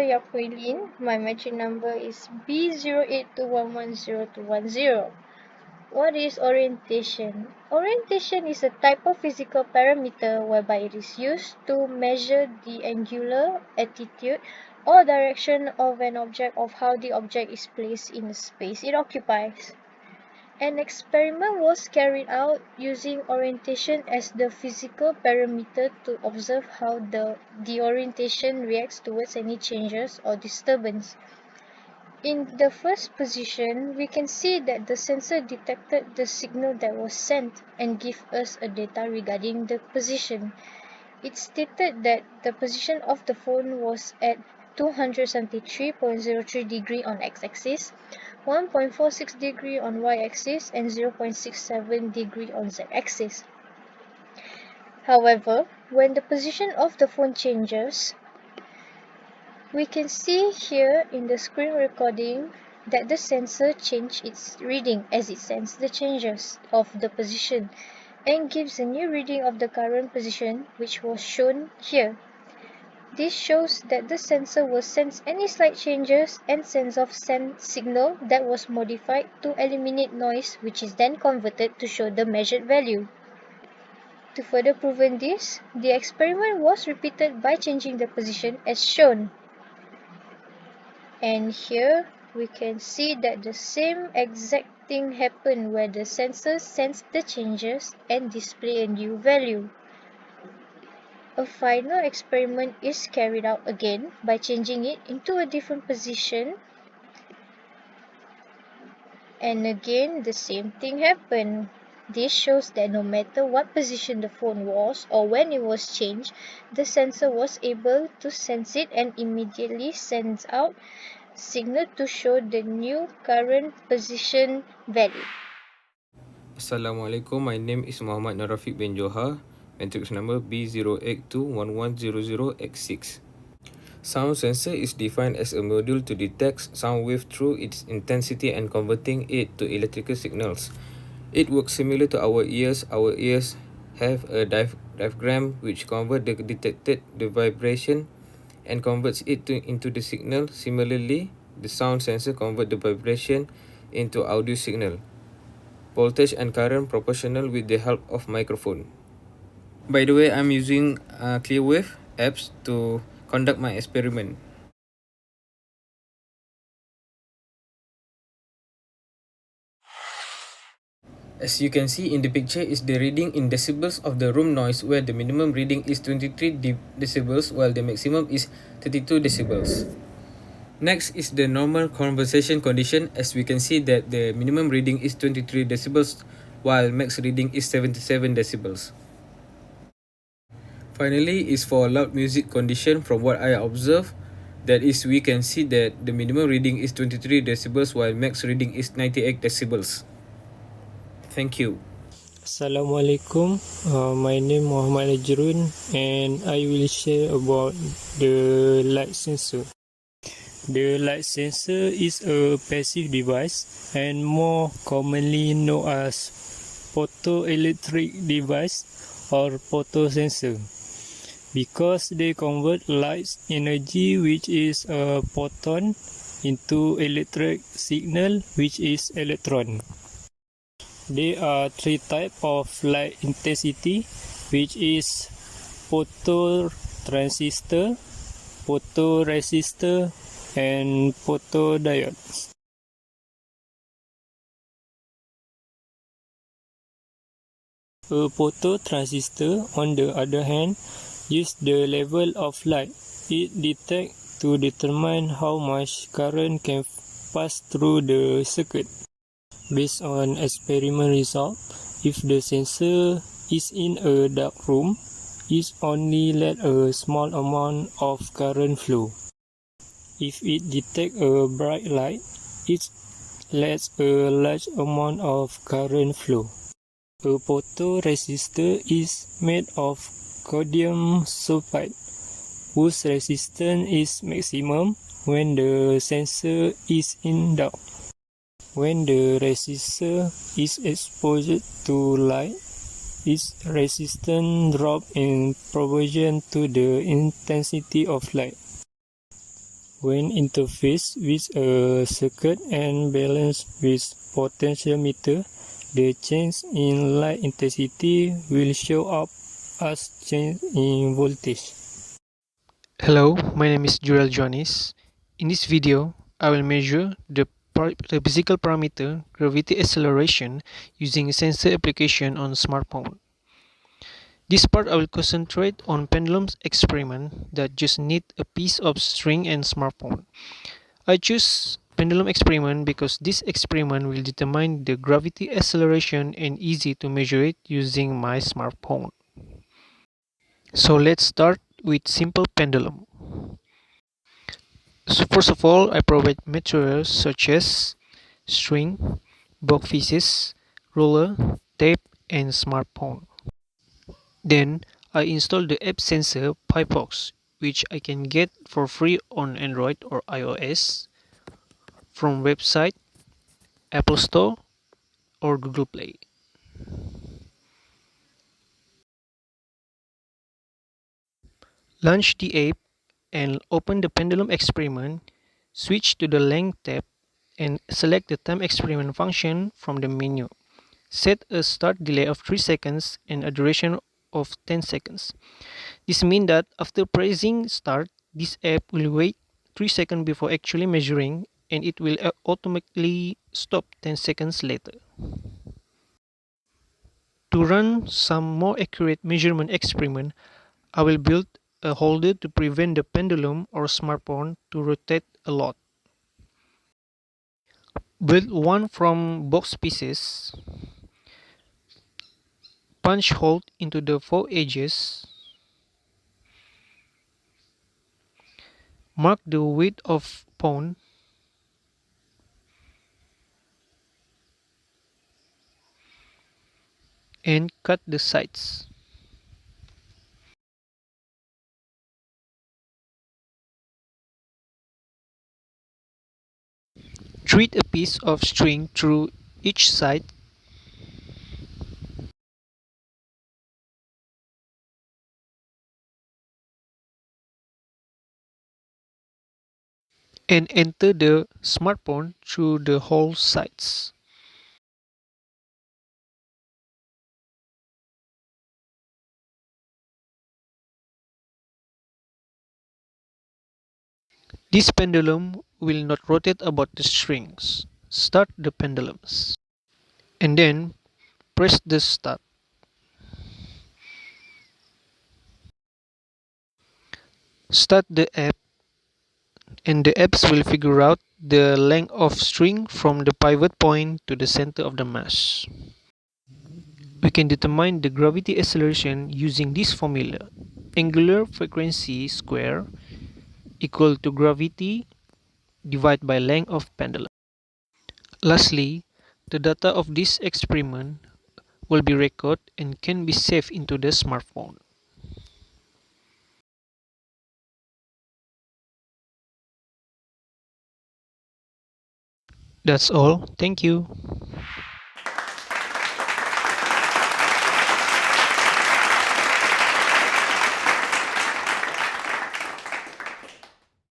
Mr. Yapuilin. My matching number is B08211010. What is orientation? Orientation is a type of physical parameter whereby it is used to measure the angular, attitude, or direction of an object of how the object is placed in the space it occupies. An experiment was carried out using orientation as the physical parameter to observe how the orientation reacts towards any changes or disturbance. In the first position, we can see that the sensor detected the signal that was sent and gave us a data regarding the position. It stated that the position of the phone was at 273.03 degree on x-axis, 1.46 degree on y-axis, and 0.67 degree on z-axis. However, when the position of the phone changes, we can see here in the screen recording that the sensor changed its reading as it sensed the changes of the position and gives a new reading of the current position, which was shown here. This shows that the sensor will sense any slight changes and sends off signal that was modified to eliminate noise, which is then converted to show the measured value. To further prove this, the experiment was repeated by changing the position as shown. And here we can see that the same exact thing happened where the sensor sensed the changes and display a new value. A final experiment is carried out again by changing it into a different position, and again the same thing happened. This shows that no matter what position the phone was or when it was changed, the sensor was able to sense it and immediately sends out signal to show the new current position value. Assalamualaikum, my name is Muhammad Narafiq bin Johar, matrix number B082110X6. Sound sensor is defined as a module to detect sound wave through its intensity and converting it to electrical signals. It works similar to our ears. Our ears have a diaphragm which converts the detected vibration and converts it into the signal. Similarly, the sound sensor converts the vibration into audio signal. Voltage and current proportional with the help of microphone. By the way, I'm using Clearwave apps to conduct my experiment. As you can see in the picture is the reading in decibels of the room noise, where the minimum reading is 23 decibels while the maximum is 32 decibels. Next is the normal conversation condition. As we can see that the minimum reading is 23 decibels while max reading is 77 decibels. Finally is for loud music condition. From what I observe, that is we can see that the minimum reading is 23 decibels while max reading is 98 decibels. Thank you. Assalamualaikum. My name Muhammad Najrun and I will share about the light sensor. The light sensor is a passive device and more commonly known as photoelectric device or photosensor, because they convert light energy, which is a photon, into electric signal, which is electron. There are three types of light intensity, which is phototransistor, photoresistor, and photodiode. A phototransistor, on the other hand, uses the level of light it detects to determine how much current can pass through the circuit. Based on experiment result, if the sensor is in a dark room, it only let a small amount of current flow. If it detects a bright light, it lets a large amount of current flow. A photoresistor is made of sodium sulfide, whose resistance is maximum when the sensor is in dark. When the resistor is exposed to light, its resistance drops in proportion to the intensity of light. When interfaced with a circuit and balanced with potentiometer, the change in light intensity will show up as change in voltage. Hello, my name is Jurel Johannes. In this video, I will measure the physical parameter gravity acceleration using a sensor application on smartphone. This part I will concentrate on pendulum's experiment that just need a piece of string and smartphone. I choose pendulum experiment because this experiment will determine the gravity acceleration and easy to measure it using my smartphone. So let's start with simple pendulum. So first of all, I provide materials such as string, box pieces, ruler, tape, and smartphone. Then I install the app sensor PyFox, which I can get for free on Android or iOS from website, Apple Store, or Google Play. Launch the app and open the pendulum experiment, switch to the length tab, and select the time experiment function from the menu. Set a start delay of 3 seconds and a duration of 10 seconds. This means that after pressing start, this app will wait 3 seconds before actually measuring, and it will automatically stop 10 seconds later. To run some more accurate measurement experiment, I will build a holder to prevent the pendulum or smartphone to rotate a lot. Build one from box pieces. Punch hole into the 4 edges. Mark the width of phone. And cut the sides. Thread a piece of string through each side. And enter the smartphone through the whole sides. This pendulum will not rotate about the strings. Start the pendulums. And then press the start. Start the app, and the apps will figure out the length of string from the pivot point to the center of the mass. We can determine the gravity acceleration using this formula. Angular frequency square equal to gravity divided by length of pendulum. Lastly, the data of this experiment will be recorded and can be saved into the smartphone. That's all. Thank you.